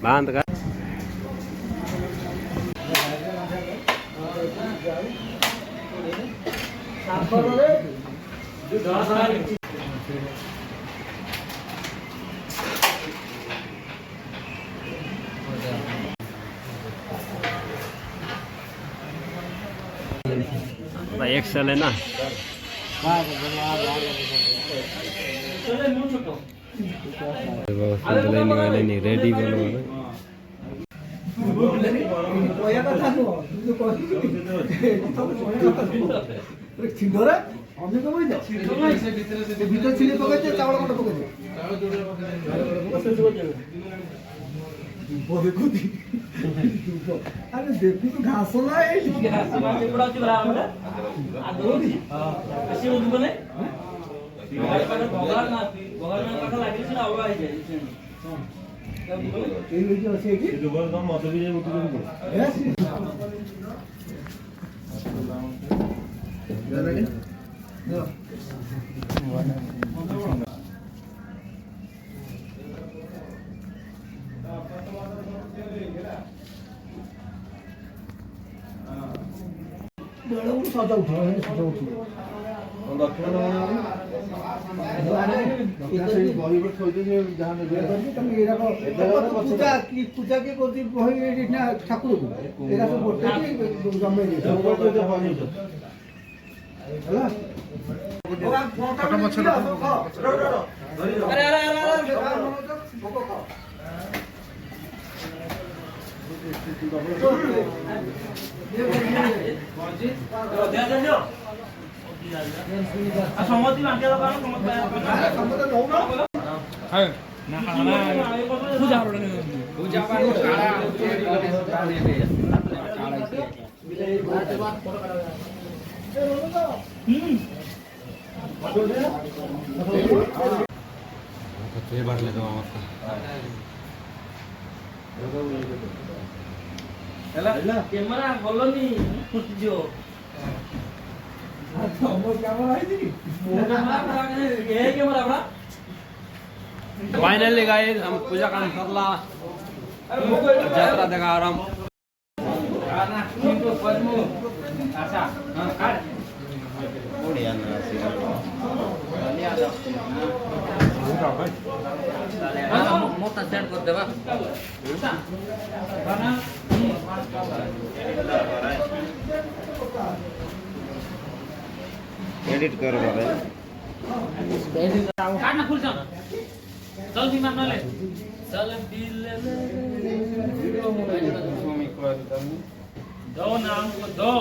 बांध का एक्सेल है ना नहीं रेडी बोलो अरे देखू तो घास ना है सजा उठो सजा उठो दक्षिण पूजा के ठाकुर कैमरा बोलोनी जो फाइनली गाइस हम पूजा काम करला यात्रा देखा आराम मोटा सेट कर देबा एडिट कर बाबा काटना फुल चल चल विमान ले चल दिल ले दो नाम को दो